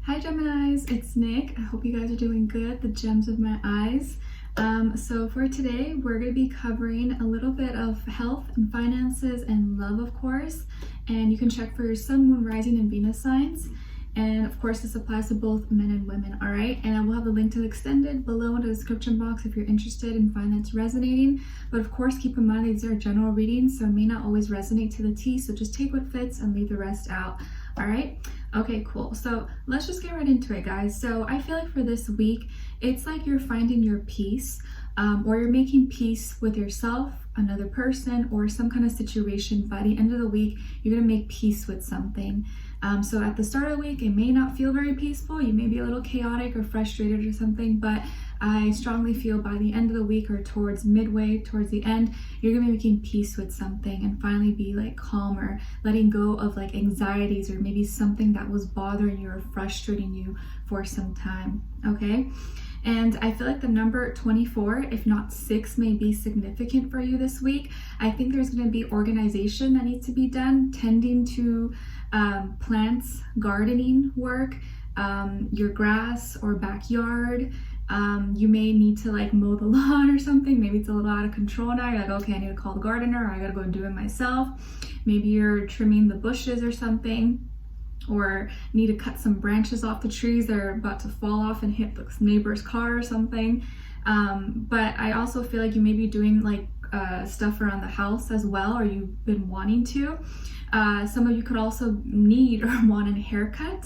Hi Geminis, it's Nick. I hope you guys are doing good, the gems of my eyes. So for today, we're going to be covering a little bit of health and finances and love, of course. And you can check for your sun, moon, rising, and Venus signs. And of course, this applies to both men and women, all right? And I will have a link to the extended below in the description box if you're interested and find that's resonating. But of course, keep in mind these are general readings, so it may not always resonate to the T, so just take what fits and leave the rest out, all right? Okay, cool. So let's just get right into it, guys. So I feel like for this week, it's like you're finding your peace, or you're making peace with yourself, another person, or some kind of situation. By the end of the week, you're gonna make peace with something. So at the start of the week, it may not feel very peaceful. You may be a little chaotic or frustrated or something, but I strongly feel by the end of the week or towards midway, towards the end, you're gonna be making peace with something and finally be like calmer, letting go of like anxieties or maybe something that was bothering you or frustrating you for some time, okay? And I feel like the number 24, if not 6, may be significant for you this week. I think there's going to be organization that needs to be done, tending to plants, gardening work, your grass or backyard. You may need to like mow the lawn or something. Maybe it's a little out of control now. You're like, okay, I need to call the gardener, or I gotta go and do it myself. Maybe you're trimming the bushes or something, or need to cut some branches off the trees that are about to fall off and hit the neighbor's car or something. But I also feel like you may be doing like stuff around the house as well, or you've been wanting to. Some of you could also need or want a haircut.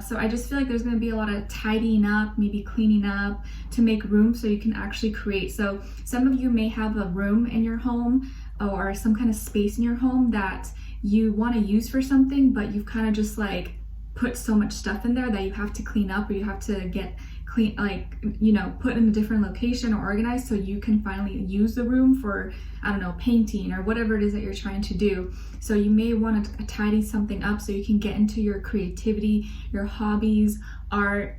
So I just feel like there's going to be a lot of tidying up, maybe cleaning up to make room so you can actually create. So some of you may have a room in your home or some kind of space in your home that you want to use for something, but you've kind of just like put so much stuff in there that you have to clean up, or you have to get clean, like, you know, put in a different location or organized so you can finally use the room for, I don't know, painting or whatever it is that you're trying to do. So you may want to tidy something up so you can get into your creativity, your hobbies, art.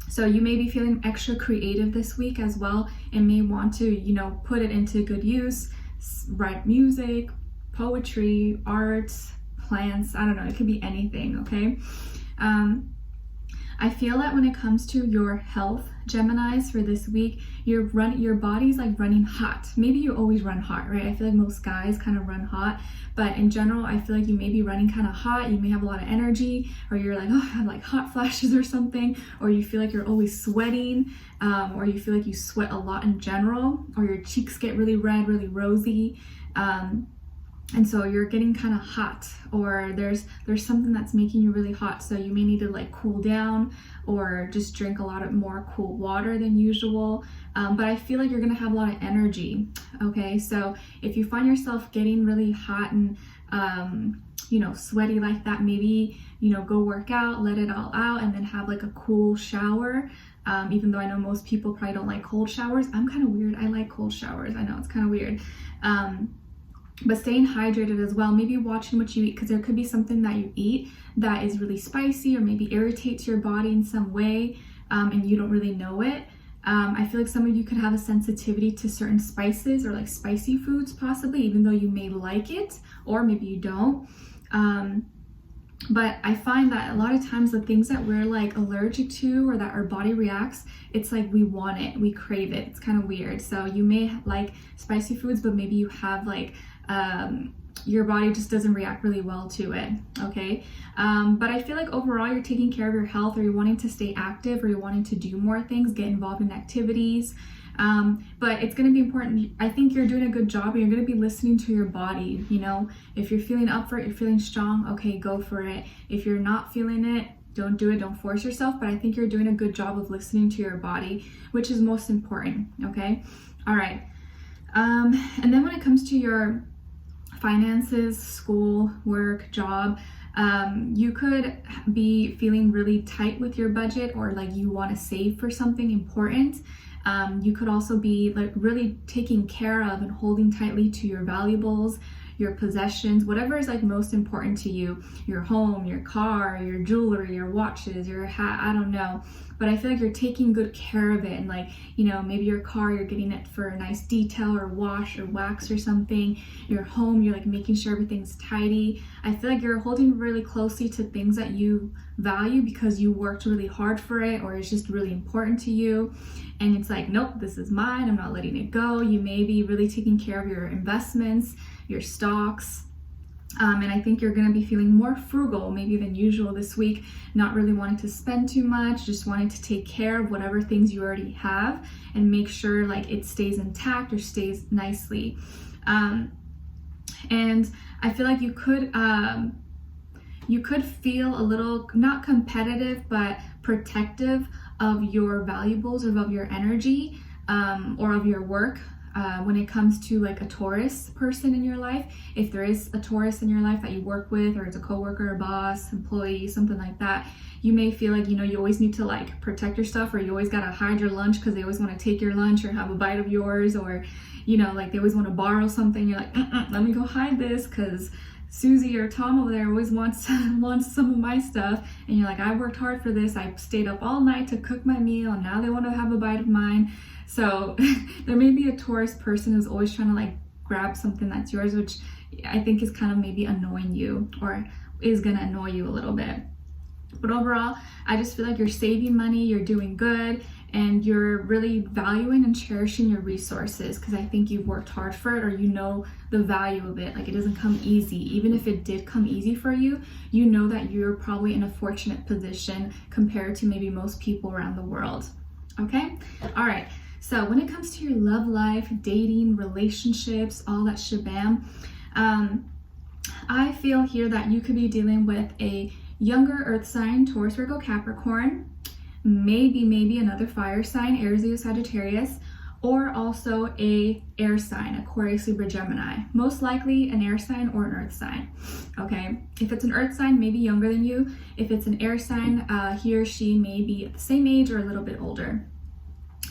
So you may be feeling extra creative this week as well, and may want to, you know, put it into good use, write music, poetry, art, plants, I don't know, it could be anything, okay? I feel that when it comes to your health, Geminis, for this week, your body's like running hot. Maybe you always run hot, right? I feel like most guys kind of run hot, but in general, I feel like you may be running kind of hot. You may have a lot of energy, or you're like, oh, I have like hot flashes or something, or you feel like you're always sweating, or you feel like you sweat a lot in general, or your cheeks get really red, really rosy. And so you're getting kind of hot, or there's something that's making you really hot. So you may need to like cool down, or just drink a lot of more cool water than usual. But I feel like you're gonna have a lot of energy. Okay, so if you find yourself getting really hot and you know, sweaty like that, maybe, you know, go work out, let it all out, and then have like a cool shower. Even though I know most people probably don't like cold showers. I'm kind of weird. I like cold showers. I know it's kind of weird. But staying hydrated as well, maybe watching what you eat, because there could be something that you eat that is really spicy or maybe irritates your body in some way, and you don't really know it. I feel like some of you could have a sensitivity to certain spices or like spicy foods possibly, even though you may like it, or maybe you don't. But I find that a lot of times the things that we're like allergic to or that our body reacts, it's like we want it, we crave it. It's kind of weird. So you may like spicy foods, but maybe you have like your body just doesn't react really well to it, okay? But I feel like overall you're taking care of your health, or you're wanting to stay active, or you're wanting to do more things, get involved in activities. But it's going to be important. I think you're doing a good job, and you're going to be listening to your body. You know, if you're feeling up for it, you're feeling strong, okay, go for it. If you're not feeling it, don't do it, don't force yourself. But I think you're doing a good job of listening to your body, which is most important, okay? All right. And then when it comes to your finances, school, work, job, you could be feeling really tight with your budget, or like you want to save for something important. You could also be like really taking care of and holding tightly to your valuables, your possessions, whatever is like most important to you, your home, your car, your jewelry, your watches, your hat, I don't know. But I feel like you're taking good care of it. And like, you know, maybe your car, you're getting it for a nice detail or wash or wax or something. Your home, you're like making sure everything's tidy. I feel like you're holding really closely to things that you value because you worked really hard for it, or it's just really important to you. And it's like, nope, this is mine, I'm not letting it go. You may be really taking care of your investments, your stocks. And I think you're gonna be feeling more frugal maybe than usual this week, not really wanting to spend too much, just wanting to take care of whatever things you already have and make sure like it stays intact or stays nicely. And I feel like you could feel a little, not competitive, but protective of your valuables or of your energy, or of your work. When it comes to like a Taurus person in your life, if there is a Taurus in your life that you work with, or it's a coworker, a boss, employee, something like that, you may feel like, you know, you always need to like protect your stuff, or you always gotta hide your lunch because they always want to take your lunch or have a bite of yours, or, you know, like they always want to borrow something. You're like, let me go hide this because Susie or Tom over there always wants some of my stuff. And you're like, I worked hard for this. I stayed up all night to cook my meal, and now they want to have a bite of mine. So there may be a Taurus person who's always trying to like grab something that's yours, which I think is kind of maybe annoying you, or is gonna annoy you a little bit. But overall, I just feel like you're saving money, you're doing good, and you're really valuing and cherishing your resources, because I think you've worked hard for it, or you know the value of it. Like, it doesn't come easy. Even if it did come easy for you, you know that you're probably in a fortunate position compared to maybe most people around the world. Okay? All right. So when it comes to your love life, dating, relationships, all that shabam, I feel here that you could be dealing with a younger earth sign, Taurus, Virgo, Capricorn, maybe another fire sign, Aries, Leo, Sagittarius, or also a air sign, Aquarius, Libra, Gemini. Most likely an air sign or an earth sign. Okay, if it's an earth sign, maybe younger than you. If it's an air sign, he or she may be at the same age or a little bit older.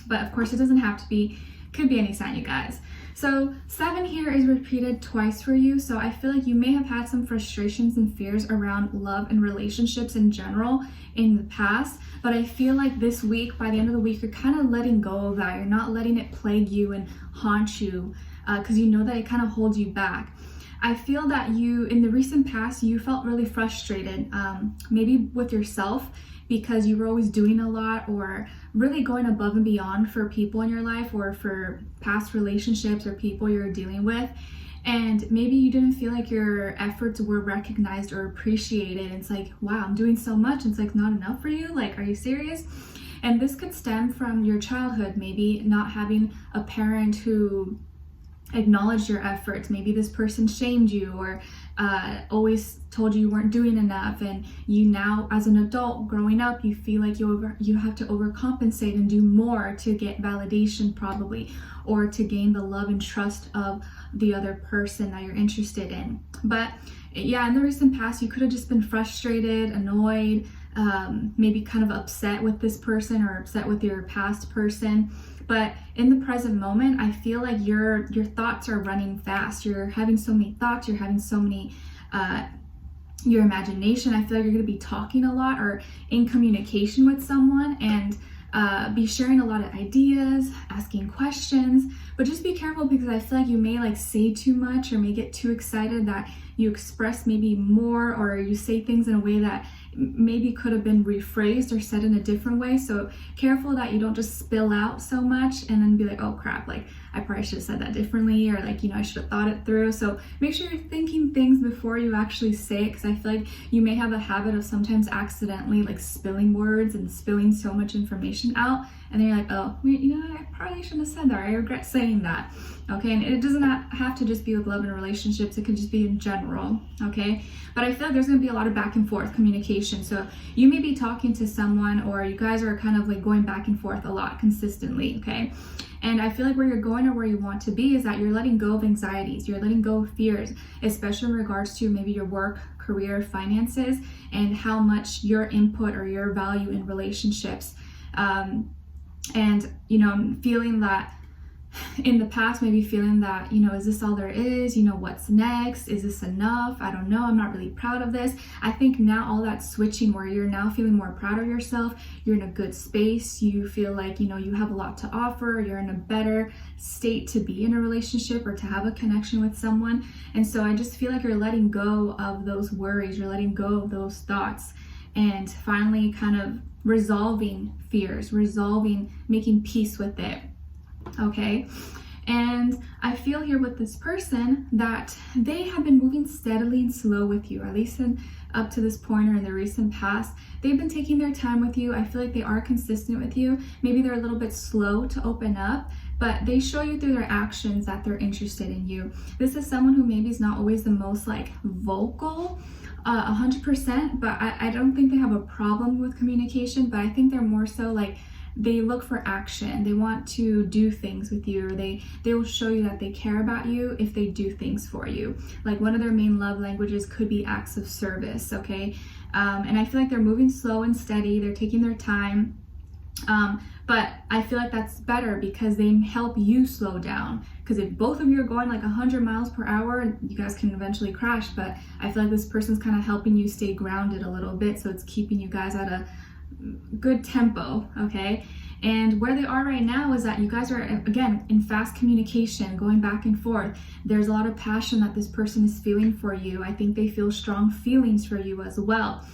But of course, it doesn't have to be, could be any sign, you guys. So 7 here is repeated twice for you. So I feel like you may have had some frustrations and fears around love and relationships in general in the past. But I feel like this week, by the end of the week, you're kind of letting go of that. You're not letting it plague you and haunt you, because you know that it kind of holds you back. I feel that you, in the recent past, you felt really frustrated, maybe with yourself, because you were always doing a lot or really going above and beyond for people in your life or for past relationships or people you're dealing with. And maybe you didn't feel like your efforts were recognized or appreciated. It's like, wow, I'm doing so much. It's like not enough for you. Like, are you serious? And this could stem from your childhood, maybe not having a parent who acknowledged your efforts. Maybe this person shamed you or always told you weren't doing enough, and you now as an adult growing up, you feel like you have to overcompensate and do more to get validation probably, or to gain the love and trust of the other person that you're interested in. But yeah, in the recent past, you could have just been frustrated, annoyed, maybe kind of upset with this person or upset with your past person. But in the present moment, I feel like your thoughts are running fast. You're having so many thoughts, you're having so many, your imagination. I feel like you're gonna be talking a lot or in communication with someone, and be sharing a lot of ideas, asking questions. But just be careful, because I feel like you may like say too much or may get too excited that you express maybe more, or you say things in a way that maybe could have been rephrased or said in a different way. So careful that you don't just spill out so much and then be like, oh crap, like I probably should have said that differently, or like, you know, I should have thought it through. So make sure you're thinking things before you actually say it, because I feel like you may have a habit of sometimes accidentally like spilling words and spilling so much information out, and then you're like, oh, you know, I probably shouldn't have said that, I regret saying that. Okay, and it doesn't have to just be with love and relationships, it could just be in general, okay? But I feel like there's gonna be a lot of back and forth communication. So you may be talking to someone, or you guys are kind of like going back and forth a lot consistently, okay? And I feel like where you're going or where you want to be is that you're letting go of anxieties, you're letting go of fears, especially in regards to maybe your work, career, finances, and how much your input or your value in relationships. And, you know, feeling that in the past maybe feeling that, you know, is this all there is? You know, what's next? Is this enough? I don't know. I'm not really proud of this. I think now all that switching where you're now feeling more proud of yourself, you're in a good space, you feel like, you know, you have a lot to offer, you're in a better state to be in a relationship or to have a connection with someone. And so I just feel like you're letting go of those worries, you're letting go of those thoughts, and finally kind of resolving fears, making peace with it. Okay, and I feel here with this person that they have been moving steadily and slow with you, at least up to this point or in the recent past. They've been taking their time with you. I feel like they are consistent with you. Maybe they're a little bit slow to open up, but they show you through their actions that they're interested in you. This is someone who maybe is not always the most like vocal, 100%, but I don't think they have a problem with communication, but I think they're more so like, they look for action. They want to do things with you, or they will show you that they care about you if they do things for you. Like one of their main love languages could be acts of service, okay? And I feel like they're moving slow and steady. They're taking their time. But I feel like that's better because they help you slow down. Because if both of you are going like 100 miles per hour, you guys can eventually crash. But I feel like this person's kind of helping you stay grounded a little bit. So it's keeping you guys at a good tempo, okay? And where they are right now is that you guys are, again, in fast communication, going back and forth. There's a lot of passion that this person is feeling for you. I think they feel strong feelings for you as well.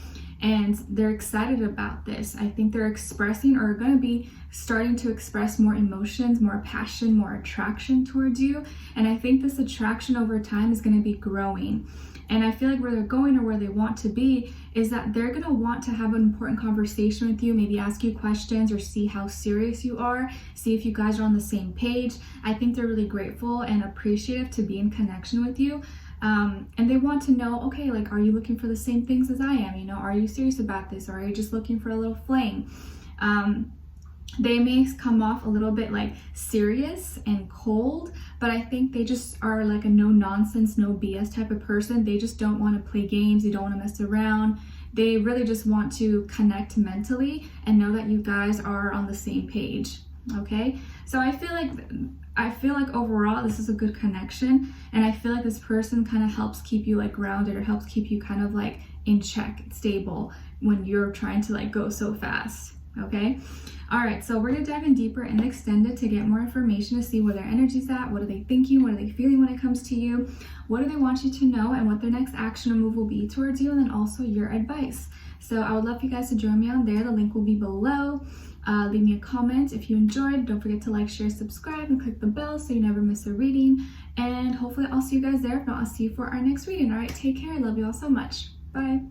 And they're excited about this. I think they're expressing, or going to be starting to express, more emotions, more passion, more attraction towards you. And I think this attraction over time is going to be growing. And I feel like where they're going, or where they want to be, is that they're going to want to have an important conversation with you, maybe ask you questions or see how serious you are, see if you guys are on the same page. I think they're really grateful and appreciative to be in connection with you. And they want to know, okay, like, are you looking for the same things as I am? You know, are you serious about this, or are you just looking for a little fling? They may come off a little bit like serious and cold, but I think they just are like a no nonsense, no BS type of person. They just don't want to play games. They don't want to mess around. They really just want to connect mentally and know that you guys are on the same page. Okay, so I feel like overall this is a good connection, and I feel like this person kind of helps keep you like grounded, or helps keep you kind of like in check, stable, when you're trying to like go so fast. Okay, all right, so we're gonna dive in deeper and extended to get more information, to see where their energy's at, what are they thinking, what are they feeling when it comes to you, what do they want you to know, and what their next action or move will be towards you, and then also your advice. So I would love for you guys to join me on there. The link will be below. Leave me a comment if you enjoyed. Don't forget to like, share, subscribe, and click the bell so you never miss a reading. And hopefully I'll see you guys there. If not, I'll see you for our next reading. All right, take care. I love you all so much. Bye.